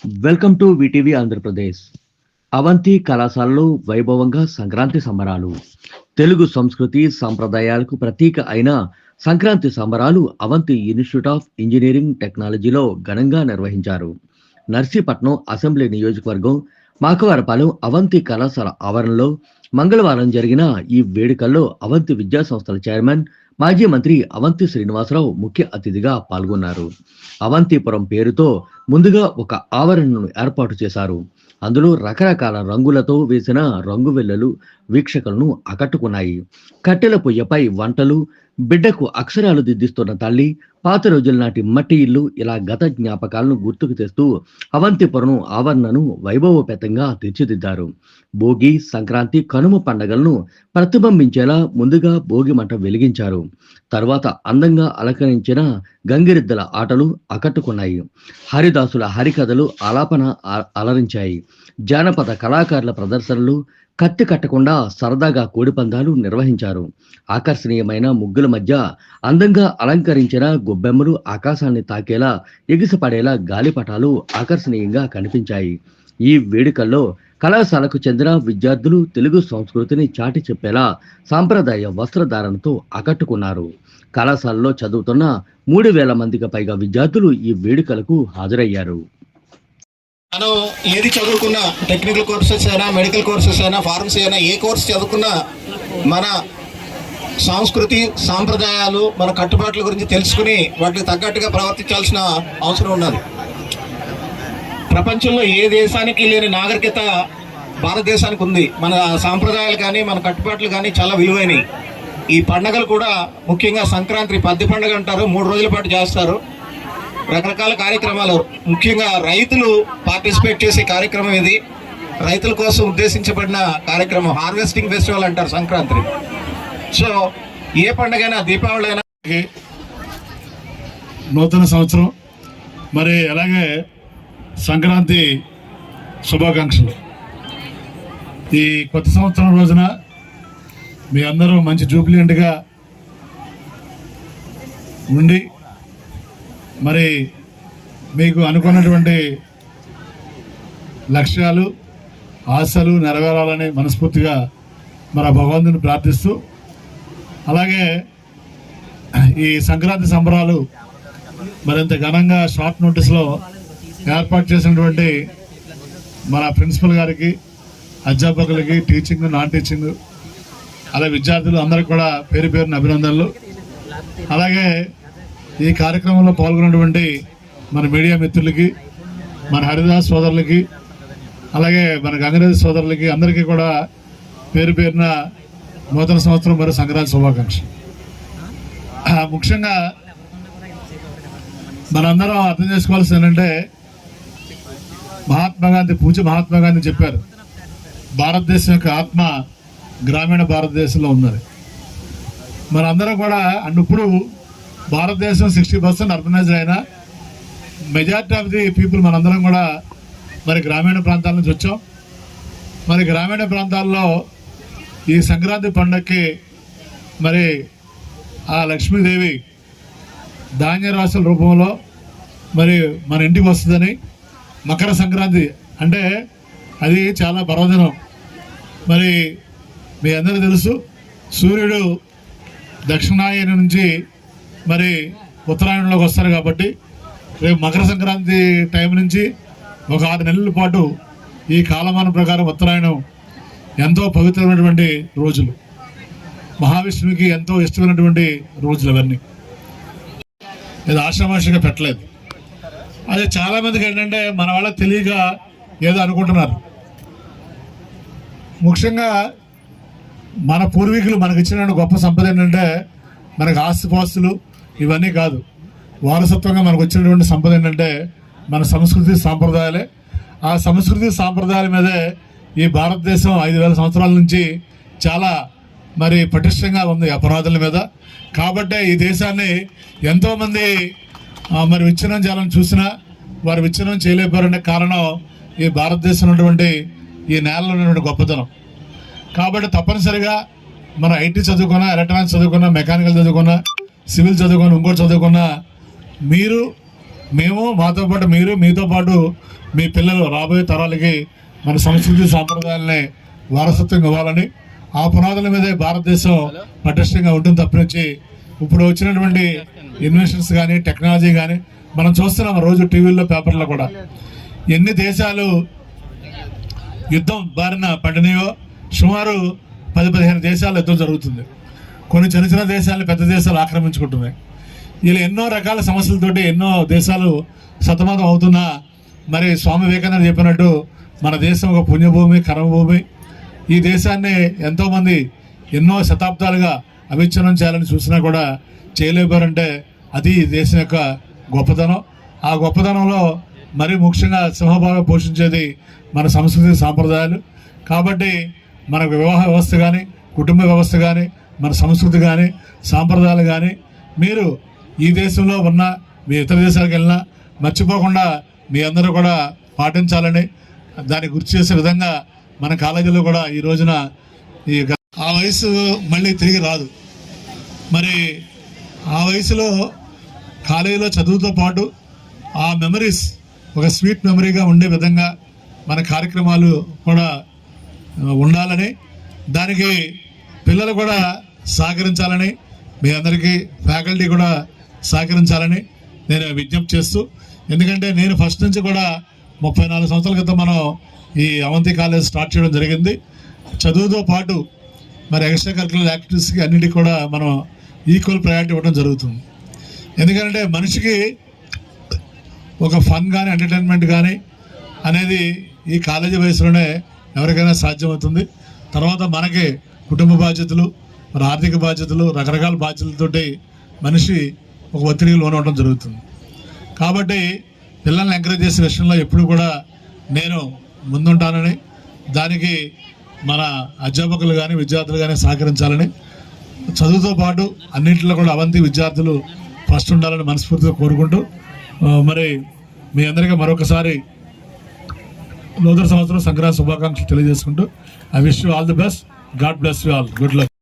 Welcome to VTV Andhra Pradesh. Avanthi కళాశాలలో వైభవంగా సంక్రాంతి సంబరాలు. తెలుగు సంస్కృతి సాంప్రదాయాలకు ప్రతీక అయిన సంక్రాంతి సంబరాలు అవంతి ఇన్స్టిట్యూట్ ఆఫ్ ఇంజనీరింగ్ టెక్నాలజీలో ఘనంగా నిర్వహించారు. నర్సీపట్నం అసెంబ్లీ నియోజకవర్గం మాకవరపాలెం అవంతి కళాశాల ఆవరణలో మంగళవారం జరిగిన ఈ వేడుకల్లో అవంతి విద్యా సంస్థల చైర్మన్ మాజీ మంత్రి అవంతి శ్రీనివాసరావు ముఖ్య అతిథిగా పాల్గొన్నారు. అవంతిపురం పేరుతో ముందుగా ఒక ఆవరణను ఏర్పాటు చేశారు. అందులో రకరకాల రంగులతో వేసిన రంగువెల్లలు వీక్షకులను ఆకట్టుకున్నాయి. కట్టెల పొయ్యపై వంటలు, బిడ్డకు అక్షరాలు దిద్దిస్తున్న తల్లి, పాత రోజుల నాటి మట్టి ఇల్లు, ఇలా గత జ్ఞాపకాలను గుర్తుకు తెస్తూ అవంతిపురం ఆవరణను వైభవోపేతంగా తీర్చిదిద్దారు. భోగి, సంక్రాంతి, కనుమ పండగలను ప్రతిబింబించేలా ముందుగా భోగి మంట వెలిగించారు. తర్వాత అందంగా అలంకరించిన గంగిరెద్దుల ఆటలు ఆకట్టుకున్నాయి. హరిదాసుల హరికథలు ఆలాపన అలరించాయి. జానపద కళాకారుల ప్రదర్శనలు, కత్తి కట్టకుండా సరదాగా కోడిపందాలు నిర్వహించారు. ఆకర్షణీయమైన ముగ్గుల మధ్య అందంగా అలంకరించిన గొబ్బెమ్మలు ఆకాశాన్ని తాకేలా ఎగిసిపడేలా గాలిపటాలు ఆకర్షణీయంగా కనిపించాయి. ఈ వేడుకల్లో కళాశాలకు చెందిన విద్యార్థులు తెలుగు సంస్కృతిని చాటి చెప్పేలా సాంప్రదాయ వస్త్రధారణతో ఆకట్టుకున్నారు. కళాశాలలో చదువుతున్న 3,000 మందికి పైగా విద్యార్థులు ఈ వేడుకలకు హాజరయ్యారు. మనం ఏది చదువుకున్నా, టెక్నికల్ కోర్సెస్ అయినా, మెడికల్ కోర్సెస్ అయినా, ఫార్మసీ అయినా, ఏ కోర్స్ చదువుకున్నా మన సంస్కృతి సాంప్రదాయాలు, మన కట్టుబాట్ల గురించి తెలుసుకుని వాటికి తగ్గట్టుగా ప్రవర్తించాల్సిన అవసరం ఉన్నది. ప్రపంచంలో ఏ దేశానికి లేని నాగరికత భారతదేశానికి ఉంది. మన సాంప్రదాయాలు కానీ మన కట్టుబాట్లు కానీ చాలా విలువైనవి. ఈ పండుగలు కూడా ముఖ్యంగా సంక్రాంతి పద్ది పండుగ అంటారు, 3 రోజుల పాటు చేస్తారు. రకరకాల కార్యక్రమాలు, ముఖ్యంగా రైతులు పార్టిసిపేట్ చేసే కార్యక్రమం ఇది. రైతుల కోసం ఉద్దేశించబడిన కార్యక్రమం హార్వెస్టింగ్ ఫెస్టివల్ అంటారు సంక్రాంతి. సో ఏ పండుగైనా, దీపావళి అయినా నూతన సంవత్సరం, మరి అలాగే సంక్రాంతి శుభాకాంక్షలు. ఈ కొత్త సంవత్సరం రోజున మీ అందరూ మంచి జూబ్లియంట్గా ఉండి మరి మీకు అనుకున్నటువంటి లక్ష్యాలు, ఆశలు నెరవేరాలని మనస్ఫూర్తిగా మన భగవంతుని ప్రార్థిస్తూ, అలాగే ఈ సంక్రాంతి సంబరాలు మరింత ఘనంగా షార్ట్ నోటీస్లో ఏర్పాటు చేసినటువంటి మన ప్రిన్సిపల్ గారికి, అధ్యాపకులకి, టీచింగ్, నాన్ టీచింగ్, అలాగే విద్యార్థులు అందరికీ కూడా పేరు పేరున అభినందనలు. అలాగే ఈ కార్యక్రమంలో పాల్గొన్నటువంటి మన మీడియా మిత్రులకి, మన హరిదాస్ సోదరులకి, అలాగే మన గంగరేజ్ సోదరులకి అందరికీ కూడా పేరు పేరున నూతన సంవత్సరం మరియు సంక్రాంతి శుభాకాంక్షలు. ముఖ్యంగా మనందరం అర్థం చేసుకోవాల్సింది ఏంటంటే, పూజ్య మహాత్మా గాంధీ చెప్పారు, భారతదేశం యొక్క ఆత్మ గ్రామీణ భారతదేశంలో ఉన్నది. మనందరం కూడా ఇప్పుడు భారతదేశం 60% అర్బనైజ్డ్ అయినా మెజారిటీ ఆఫ్ ది పీపుల్ మనందరం కూడా మరి గ్రామీణ ప్రాంతాల నుంచి వచ్చాం. మరి గ్రామీణ ప్రాంతాల్లో ఈ సంక్రాంతి పండుగకి మరి ఆ లక్ష్మీదేవి ధాన్య రాశుల రూపంలో మరి మన ఇంటికి వస్తుందని, మకర సంక్రాంతి అంటే అది చాలా పర్వదినం. మరి మీ అందరూ తెలుసు, సూర్యుడు దక్షిణాయన నుంచి మరి ఉత్తరాయణంలోకి వస్తారు. కాబట్టి రేపు మకర సంక్రాంతి టైం నుంచి ఒక 6 నెలల పాటు ఈ కాలమానం ప్రకారం ఉత్తరాయణం ఎంతో పవిత్రమైనటువంటి రోజులు, మహావిష్ణువుకి ఎంతో ఇష్టమైనటువంటి రోజులు. అవన్నీ ఇది ఆషామాషిగా పెట్టలేదు. అది చాలామందికి ఏంటంటే మన వాళ్ళకి తెలియక ఏదో అనుకుంటున్నారు. ముఖ్యంగా మన పూర్వీకులు మనకి ఇచ్చిన గొప్ప సంపద ఏంటంటే మనకు ఆస్తిపాస్తులు ఇవన్నీ కాదు. వారసత్వంగా మనకు వచ్చినటువంటి సంపద ఏంటంటే మన సంస్కృతి సాంప్రదాయాలే. ఆ సంస్కృతి సాంప్రదాయాల మీదే ఈ భారతదేశం 5,000 సంవత్సరాల నుంచి చాలా మరి పటిష్టంగా ఉంది అపరాధుల మీద. కాబట్టే ఈ దేశాన్ని ఎంతోమంది మరి విచ్ఛిన్నం చేయాలని చూసినా వారు విచ్ఛిన్నం చేయలేకపోయారంటే కారణం ఈ భారతదేశంలో ఉన్నటువంటి ఈ నేలలో ఉన్నటువంటి గొప్పతనం. కాబట్టి తప్పనిసరిగా మన ఐటీ చదువుకున్నా, ఎలక్ట్రానిక్స్ చదువుకున్నా, మెకానికల్ చదువుకున్నా, సివిల్ చదువుకున్నా, ఇంకోటి చదువుకున్నా, మీరు మేము మాతో పాటు మీరు, మీతో పాటు మీ పిల్లలు రాబోయే తరాలకి మన సంస్కృతి సాంప్రదాయాలని వారసత్వం ఇవ్వాలని, ఆ పునాదుల మీదే భారతదేశం పటిష్టంగా ఉంటుంది తప్పించి ఇప్పుడు వచ్చినటువంటి ఇన్వెన్షన్స్ కానీ టెక్నాలజీ కానీ మనం చూస్తున్నాం రోజు టీవీల్లో పేపర్లో కూడా. ఎన్ని దేశాలు యుద్ధం బారిన పడినాయో సుమారు 10-15 దేశాలు యుద్ధం జరుగుతుంది. కొన్ని చిన్న చిన్న దేశాలను పెద్ద దేశాలు ఆక్రమించుకుంటున్నాయి. ఇలా ఎన్నో రకాల సమస్యలతోటి ఎన్నో దేశాలు సతమతం అవుతున్నా మరి స్వామి వివేకానంద చెప్పినట్టు మన దేశం ఒక పుణ్యభూమి, కర్మభూమి. ఈ దేశాన్ని ఎంతోమంది ఎన్నో శతాబ్దాలుగా అవిచ్ఛిన్నం చేయాలని చూసినా కూడా చేయలేపారంటే అది ఈ దేశం యొక్క గొప్పతనం. ఆ గొప్పతనంలో మరీ ముఖ్యంగా సింహభాగం పోషించేది మన సంస్కృతి సాంప్రదాయాలు. కాబట్టి మన వివాహ వ్యవస్థ కానీ, కుటుంబ వ్యవస్థ కానీ, మన సంస్కృతి కానీ, సాంప్రదాయాలు కానీ మీరు ఈ దేశంలో ఉన్న మీ ఇతర దేశాలకు వెళ్ళినా మర్చిపోకుండా మీ అందరూ కూడా పాటించాలని దాన్ని గుర్తు చేసే విధంగా మన కాలేజీలో కూడా ఈ రోజున ఆ వయసు మళ్ళీ తిరిగి రాదు. మరి ఆ వయసులో కాలేజీలో చదువుతో పాటు ఆ మెమరీస్ ఒక స్వీట్ మెమరీగా ఉండే విధంగా మన కార్యక్రమాలు కూడా ఉండాలని, దానికి పిల్లలు కూడా సహకరించాలని, మీ అందరికీ ఫ్యాకల్టీ కూడా సహకరించాలని నేను విజ్ఞప్తి చేస్తూ, ఎందుకంటే నేను ఫస్ట్ నుంచి కూడా 34 సంవత్సరాల క్రితం మనం ఈ అవంతి కాలేజ్ స్టార్ట్ చేయడం జరిగింది. చదువుతో పాటు మరి ఎక్స్ట్రా కరిక్యులర్ యాక్టివిటీస్కి అన్నిటికీ కూడా మనం ఈక్వల్ ప్రయారిటీ ఇవ్వడం జరుగుతుంది. ఎందుకంటే మనిషికి ఒక ఫన్ కానీ ఎంటర్టైన్మెంట్ కానీ అనేది ఈ కాలేజీ వయసులోనే ఎవరికైనా సాధ్యమవుతుంది. తర్వాత మనకి కుటుంబ బాధ్యతలు, మరి ఆర్థిక బాధ్యతలు, రకరకాల బాధ్యతలతోటి మనిషి ఒక ఒత్తిడికి లోనవడం జరుగుతుంది. కాబట్టి పిల్లల్ని ఎంకరేజ్ చేసే విషయంలో ఎప్పుడు కూడా నేను ముందుంటానని, దానికి మన అధ్యాపకులు కానీ విద్యార్థులు కానీ సహకరించాలని, చదువుతో పాటు అన్నింటిలో కూడా అవంతి విద్యార్థులు ఫస్ట్ ఉండాలని మనస్ఫూర్తిగా కోరుకుంటూ, మరి మీ అందరికీ మరొకసారి నూతన సంవత్సరం సంక్రాంతి శుభాకాంక్షలు తెలియజేసుకుంటూ I wish you all the best. God bless you all. Good luck.